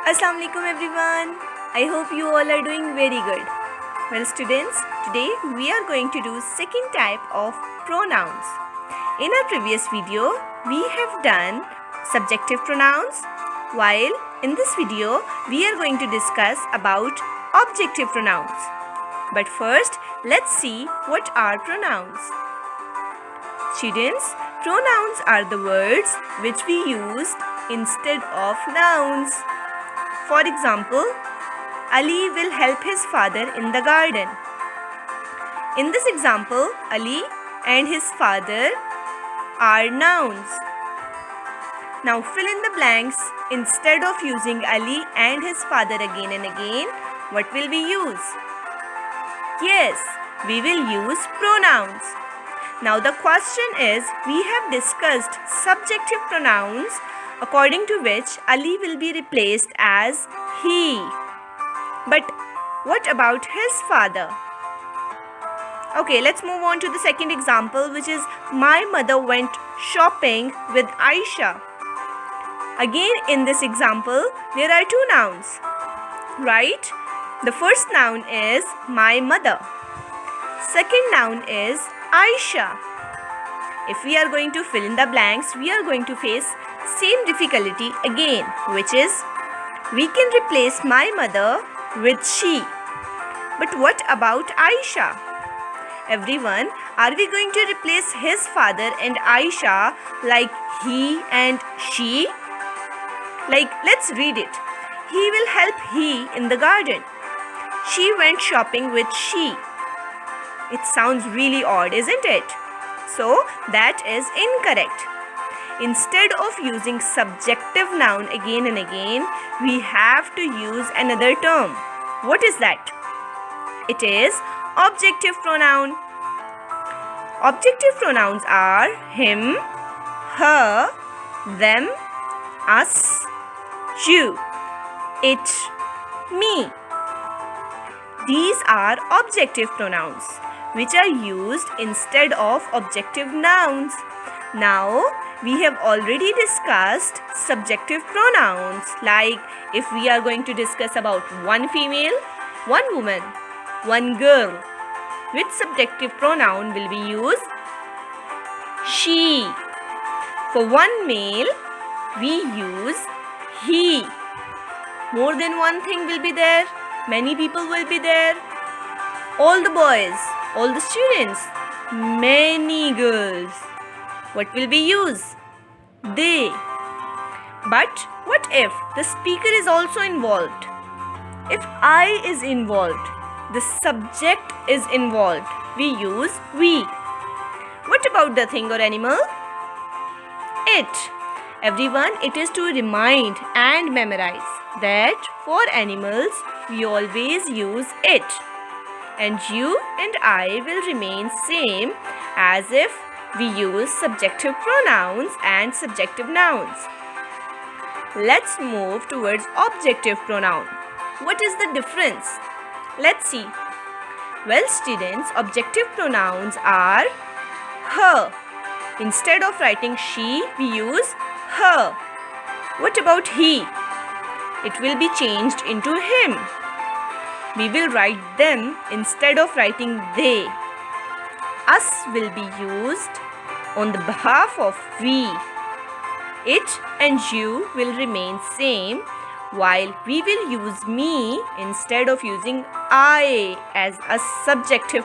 Assalamu alaikum everyone. I hope you all are doing very good. Well students, today we are going to do second type of pronouns. In our previous video, we have done subjective pronouns, while in this video we are going to discuss about objective pronouns. But first, let's see what are pronouns. Students, pronouns are the words which we use instead of nouns. For example, Ali will help his father in the garden. In this example, Ali and his father are nouns. Now fill in the blanks. Instead of using Ali and his father again and again, what will we use? Yes, we will use pronouns. Now the question is, we have discussed subjective pronouns according to which Ali will be replaced as he. But what about his father? Okay, let's move on to the second example, which is my mother went shopping with Aisha. Again, in this example, there are two nouns, right? The first noun is my mother. Second noun is Aisha. If we are going to fill in the blanks, we are going to face same difficulty again, which is we can replace my mother with she. But what about Aisha? Everyone, are we going to replace his father and Aisha like he and she? Like, let's read it. He will help he in the garden. She went shopping with she. It sounds really odd, isn't it? So, that is incorrect. Instead of using subjective noun again and again, we have to use another term. What is that? It is objective pronoun. Objective pronouns are him, her, them, us, you, it, me. These are objective pronouns which are used instead of objective nouns. Now, we have already discussed subjective pronouns, like if we are going to discuss about one female, one woman, one girl, which subjective pronoun will be used? She. For one male, we use he. More than one thing will be there. Many people will be there. All the boys, all the students, many girls. What will we use? They. But what if the speaker is also involved? If I is involved, the subject is involved, we use we. What about the thing or animal? It. Everyone, it is to remind and memorize that for animals, we always use it. And you and I will remain same as if we use subjective pronouns and subjective nouns. Let's move towards objective pronoun. What is the difference? Let's see. Well, students, objective pronouns are her. Instead of writing she, we use her. What about he? It will be changed into him. We will write them instead of writing they. Us will be used on the behalf of we. It and you will remain same, while we will use me instead of using I as a subjective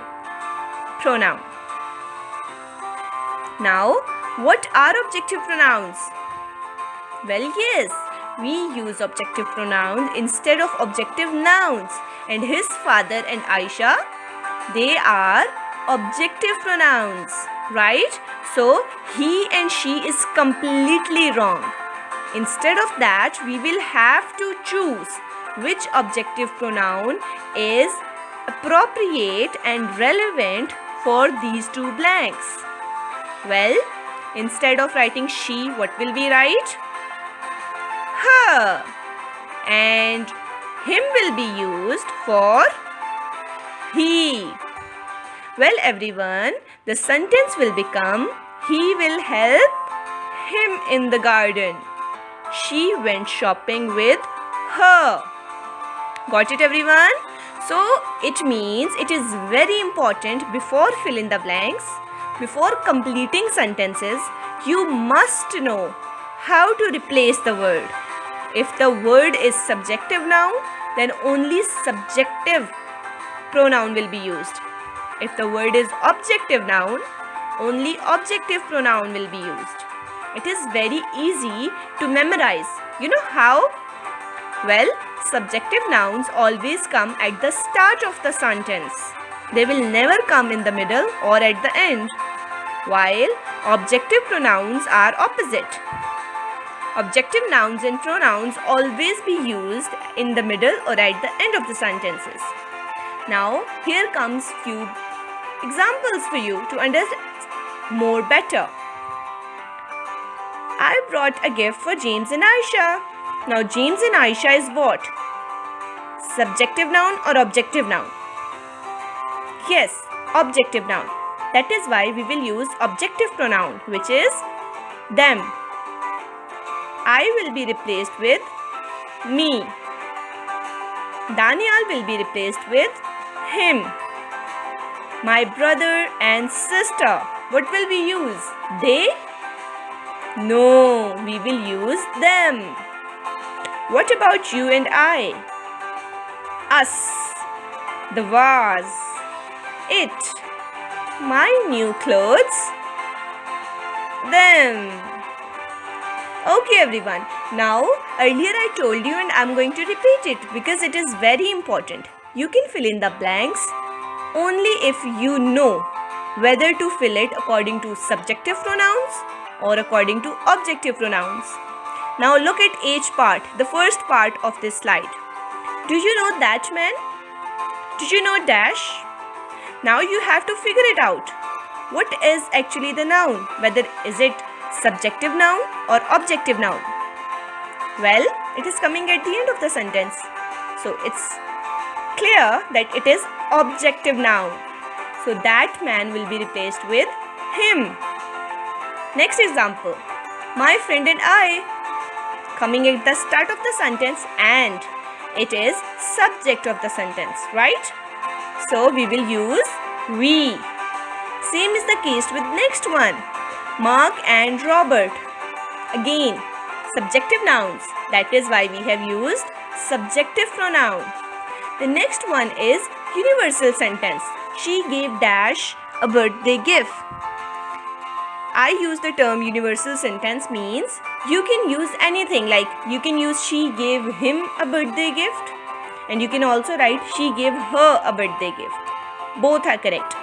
pronoun. Now, what are objective pronouns? Well, yes, we use objective pronouns instead of objective nouns. And his father and Aisha, they are objective pronouns, right? So, he and she is completely wrong. Instead of that, we will have to choose which objective pronoun is appropriate and relevant for these two blanks. Well, instead of writing she, what will we write? Her. And him will be used for he. Well, everyone, the sentence will become, he will help him in the garden. She went shopping with her. Got it, everyone? So it means it is very important before fill in the blanks, before completing sentences, you must know how to replace the word. If the word is subjective noun, then only subjective pronoun will be used. If the word is objective noun, only objective pronoun will be used. It is very easy to memorize. You know how? Well, subjective nouns always come at the start of the sentence. They will never come in the middle or at the end. While objective pronouns are opposite. Objective nouns and pronouns always be used in the middle or at the end of the sentences. Now, here comes few examples for you to understand more better. I brought a gift for James and Aisha. Now, James and Aisha is what? Subjective noun or objective noun? Yes, objective noun. That is why we will use objective pronoun, which is them. I will be replaced with me. Daniel will be replaced with him. My brother and sister, what will we use? They? No, we will use them. What about you and I? Us, the vase, it, my new clothes, them. Okay, everyone. Now, earlier I told you and I'm going to repeat it because it is very important. You can fill in the blanks only if you know whether to fill it according to subjective pronouns or according to objective pronouns. Now look at each part, the first part of this slide. Do you know that man? Do you know dash? Now you have to figure it out. What is actually the noun? Whether is it subjective noun or objective noun? Well, it is coming at the end of the sentence. So it's clear that it is objective noun. So that man will be replaced with him. Next example. My friend and I. Coming at the start of the sentence and it is subject of the sentence, right? So we will use we. Same is the case with next one. Mark and Robert. Again, subjective nouns. That is why we have used subjective pronoun. The next one is universal sentence. She gave dash a birthday gift. I use the term universal sentence means you can use anything, like you can use she gave him a birthday gift and you can also write she gave her a birthday gift. Both are correct.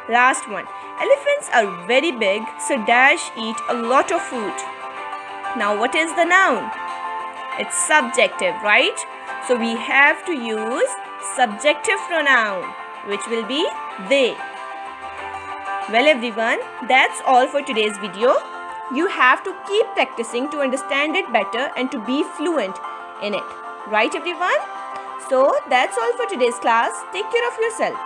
Last one. Elephants are very big, so dash eat a lot of food. Now what is the noun? It's subjective, right? So we have to use subjective pronoun, which will be they. Well everyone, that's all for today's video. You have to keep practicing to understand it better and to be fluent in it. Right everyone? So that's all for today's class. Take care of yourself.